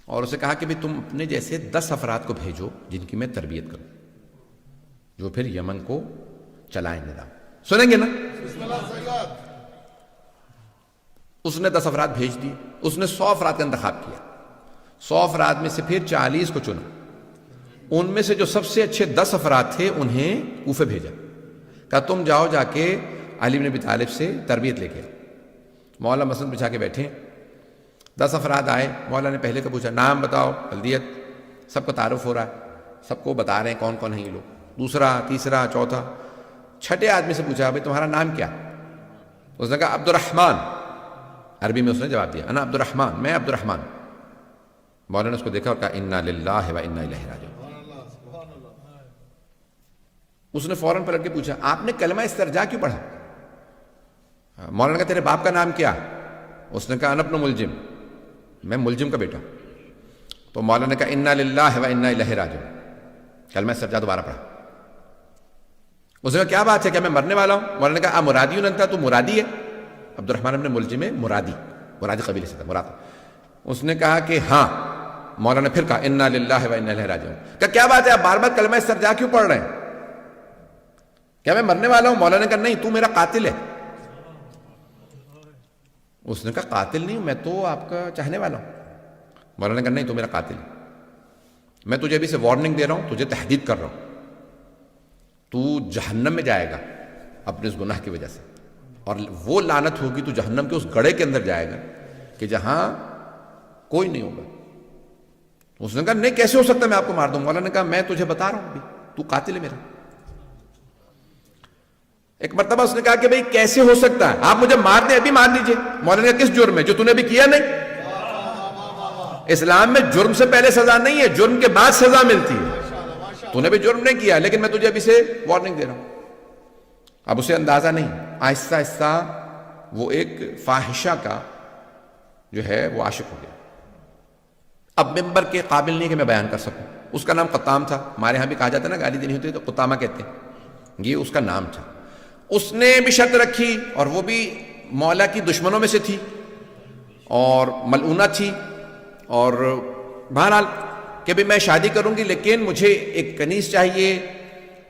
اور اسے کہا کہ بھی تم اپنے جیسے 10 افراد کو بھیجو جن کی میں تربیت کروں، جو پھر یمن کو چلائیں نظام. سنیں گے نا؟ بسم اللہ سید. اس نے 10 افراد بھیج دیے. اس نے 100 افراد کا انتخاب کیا. 100 افراد میں سے پھر 40 کو چنا. ان میں سے جو سب سے اچھے 10 افراد تھے انہیں کوفے بھیجا. کہا تم جاؤ جا کے علی بن ابی طالب سے تربیت لے کے. مولا مسند بچھا کے بیٹھے. 10 افراد آئے. مولا نے پہلے کا پوچھا نام بتاؤ، بلدیت، سب کا تعارف ہو رہا ہے، سب کو بتا رہے ہیں کون کون ہیں یہ لوگ. دوسرا، تیسرا، چوتھا، چھٹے آدمی سے پوچھا بھائی تمہارا نام کیا؟ اس نے کہا عبد الرحمن. عربی میں اس نے جواب دیا انا عبد الرحمن، میں عبد الرحمن. مولانا نے اس کو دیکھا اور کہا انا للہ و انا الیہ راجعون. اس نے فوراً پلٹ کے پوچھا آپ نے کلمہ استرجاع کیوں پڑھا؟ مولانا نے کہا تیرے باپ کا نام کیا؟ اس نے کہا انا ابن ملجم، میں ملجم کا بیٹا. تو مولانا نے کہا انا للہ و انا الیہ راجعون، کلمہ استرجاع دوبارہ پڑھا. اس نے کہا کیا بات ہے، کیا میں مرنے والا ہوں؟ مولانا نے کہا مرادی انتا، تو مرادی ہے؟ عبد الرحمن ابن ملجم مرادی قبیلے سے تھا مراد. اس نے کہا کہ ہاں. مولانا نے پھر کہا انا للہ و انا الیہ راجعون. کہا کیا بات ہے آپ بار بار کلمہ استرجاع کیوں پڑھ رہے ہیں؟ کیا میں مرنے والا ہوں؟ مولانا نے کہا نہیں، تو میرا قاتل ہے. اس نے کہا قاتل نہیں، میں تو آپ کا چاہنے والا ہوں. مولانا نے کہا نہیں، تو میرا قاتل ہے. میں تجھے ابھی سے وارننگ دے رہا ہوں، تجھے تحدید کر رہا ہوں، تو جہنم میں جائے گا اپنے اس گناہ کی وجہ سے، اور وہ لعنت ہوگی، تو جہنم کے اس گڑھے کے اندر جائے گا کہ جہاں کوئی نہیں ہوگا. اس نے کہا نہیں کیسے ہو سکتا ہے میں آپ کو مار دوں. مولانا نے کہا میں تجھے بتا رہا ہوں ابھی، تو قاتل ہے میرا. ایک مرتبہ اس نے کہا کہ بھئی کیسے ہو سکتا ہے، آپ مجھے مار دیں، ابھی مار دیجئے. مولانا نے کہا کس جرم میں، جو تو نے ابھی کیا نہیں. اسلام میں جرم سے پہلے سزا نہیں ہے، جرم کے بعد سزا ملتی ہے. تو نے بھی جرم نہیں کیا، لیکن میں تجھے ابھی سے وارننگ دے رہا ہوں. اب اسے اندازہ نہیں، آہستہ آہستہ وہ ایک فاحشہ کا جو ہے وہ عاشق ہو گیا. اب ممبر کے قابل نہیں کہ میں بیان کر سکوں. اس کا نام قطام تھا. ہمارے ہاں بھی کہا جاتا ہے نا، گالی دینی ہوتی ہے تو قطامہ کہتے ہیں، یہ اس کا نام تھا. اس نے بھی شرط رکھی، اور وہ بھی مولا کی دشمنوں میں سے تھی اور ملعونہ تھی، اور بہرحال کہ بھی میں شادی کروں گی لیکن مجھے ایک کنیز چاہیے،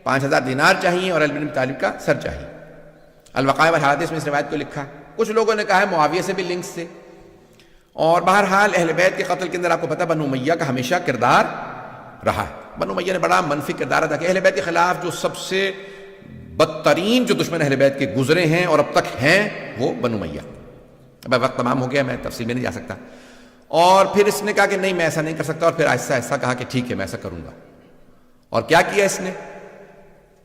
5000 دینار چاہیے، اور علی بن ابی طالب کا سر چاہیے. الوقائع والحوادث میں اس روایت کو لکھا. کچھ لوگوں نے کہا ہے معاویہ سے بھی لنکس تھے. اور بہرحال اہل بیت کے قتل کے اندر آپ کو پتہ بنو امیہ کا ہمیشہ کردار رہا ہے. بنو امیہ نے بڑا منفی کردار ادا کیا. اہل بیت کے خلاف جو سب سے بدترین جو دشمن اہل بیت کے گزرے ہیں اور اب تک ہیں وہ بنو امیہ. اب وقت تمام ہو گیا، میں تفصیل میں نہیں جا سکتا. اور پھر اس نے کہا کہ نہیں میں ایسا نہیں کر سکتا، اور پھر آہستہ آہستہ کہا کہ ٹھیک ہے میں ایسا کروں گا. اور کیا کیا اس نے؟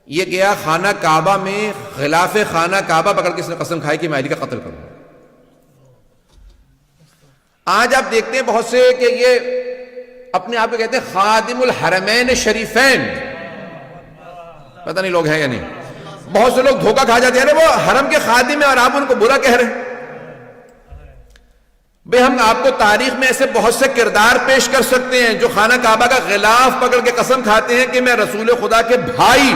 یہ گیا خانہ کعبہ میں، غلاف خانہ کعبہ پکڑ کے اس نے قسم کھائی کہ میں علی کا قتل کروں گا. آج آپ دیکھتے ہیں بہت سے کہ یہ اپنے آپ کو کہتے ہیں خادم الحرمین شریفین. پتہ نہیں لوگ ہیں یا نہیں. بہت سے لوگ دھوکہ کھا جاتے ہیں، وہ حرم کے خادم ہیں اور آپ ان کو برا کہہ رہے ہیں. بھئی ہم آپ کو تاریخ میں ایسے بہت سے کردار پیش کر سکتے ہیں جو خانہ کعبہ کا غلاف پکڑ کے قسم کھاتے ہیں کہ میں رسول خدا کے بھائی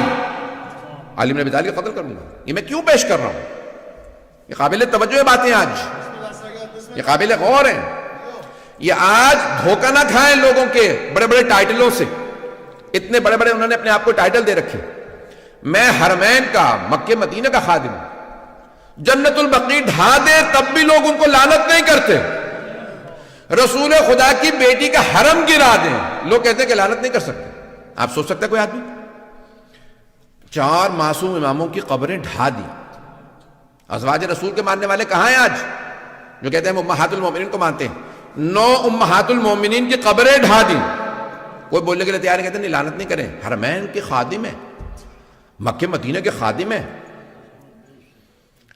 علی بن ابی طالب کا قتل کروں گا. یہ میں کیوں پیش کر رہا ہوں؟ یہ قابل توجہ باتیں، آج یہ قابل غور ہیں. یہ آج دھوکہ نہ کھائیں لوگوں کے بڑے بڑے ٹائٹلوں سے. اتنے بڑے بڑے انہوں نے اپنے آپ کو ٹائٹل دے رکھے. میں حرمین کا، مکہ مدینہ کا خادم ہوں. جنت البقیع ڈھا دے تب بھی لوگ ان کو لعنت نہیں کرتے. رسول خدا کی بیٹی کا حرم گرا دیں، لوگ کہتے ہیں کہ لعنت نہیں کر سکتے. آپ سوچ سکتے ہیں کوئی آدمی 4 معصوم اماموں کی قبریں ڈھا دی. ازواج رسول کے ماننے والے کہاں ہیں آج جو کہتے ہیں امہات المومنین کو مانتے ہیں؟ 9 امہات المومنین کی قبریں ڈھا دی. کوئی بولنے کے لیے تیار نہیں، کہتے ہیں نہیں لعنت نہیں کریں، حرمین کے خادم ہیں، مکہ مدینہ کے خادم ہیں.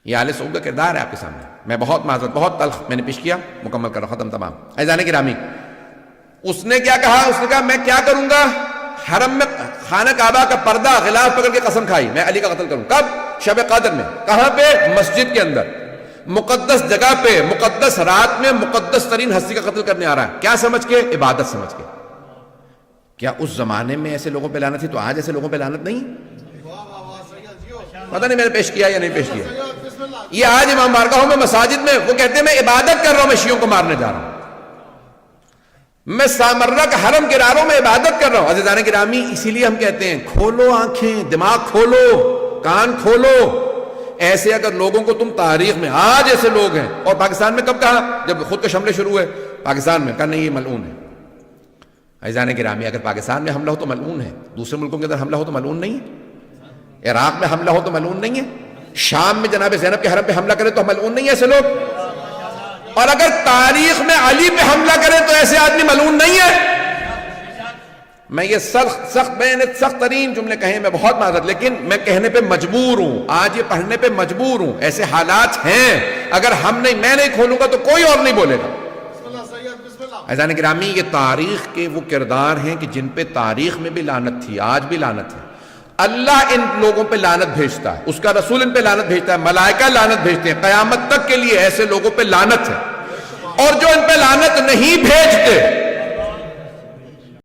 یہ آل سعود کا کردار ہے آپ کے سامنے. میں بہت معذرت، بہت تلخ میں نے پیش کیا، مکمل کر رہا، ختم تمام. عزیزان گرامی، اس نے کیا کہا؟ اس نے کہا میں کیا کروں گا؟ حرم میں خانہ کعبہ کا پردہ غلاف پکڑ کے قسم کھائی میں علی کا قتل کروں. کب؟ شب قدر میں. کہاں پہ؟ مسجد کے اندر، مقدس جگہ پہ، مقدس رات میں مقدس ترین ہستی کا قتل کرنے آ رہا ہے. کیا سمجھ کے؟ عبادت سمجھ کے. کیا اس زمانے میں ایسے لوگوں پہ لعنت تھی تو آج ایسے لوگوں پہ لعنت نہیں؟ پتہ نہیں میں نے پیش کیا یا نہیں پیش کیا. یہ آج امام بارگاہوں میں، مساجد میں وہ کہتے ہیں میں عبادت کر رہا ہوں، میں شیعوں کو مارنے جا رہا ہوں، میں سامرہ کا حرم گرا رہا ہوں، میں عبادت کر رہا ہوں. عزیزان گرامی، اسی لیے ہم کہتے ہیں کھولو آنکھیں، دماغ کھولو، کان کھولو. ایسے اگر لوگوں کو تم تاریخ میں، آج ایسے لوگ ہیں. اور پاکستان میں کب کہا؟ جب خود کے حملے شروع ہوئے پاکستان میں، کہا نہیں یہ ملعون ہے. عزیزان گرامی، اگر پاکستان میں حملہ ہو تو ملعون ہے، دوسرے ملکوں کے اندر حملہ ہو تو ملعون نہیں ہے. عراق میں حملہ ہو تو ملعون نہیں ہے. شام میں جناب زینب کے حرم پہ حملہ کرے تو ملعون نہیں ہے ایسے لوگ. اور اگر تاریخ میں علی پہ حملہ کرے تو ایسے آدمی ملعون نہیں ہے. میں یہ سخت ترین جملے کہیں، میں بہت معذرت، لیکن میں کہنے پہ مجبور ہوں، آج یہ پڑھنے پہ مجبور ہوں. ایسے حالات ہیں، اگر میں نہیں کھولوں گا تو کوئی اور نہیں بولے گا. عزیزان گرامی یہ تاریخ کے وہ کردار ہیں کہ جن پہ تاریخ میں بھی لعنت تھی، آج بھی لعنت ہے۔ اللہ ان لوگوں پہ لعنت بھیجتا ہے، اس کا رسول ان پہ لعنت بھیجتا ہے، ملائکہ لعنت بھیجتے ہیں، قیامت تک کے لیے ایسے لوگوں پہ لعنت ہے۔ اور جو ان پہ لعنت نہیں بھیجتے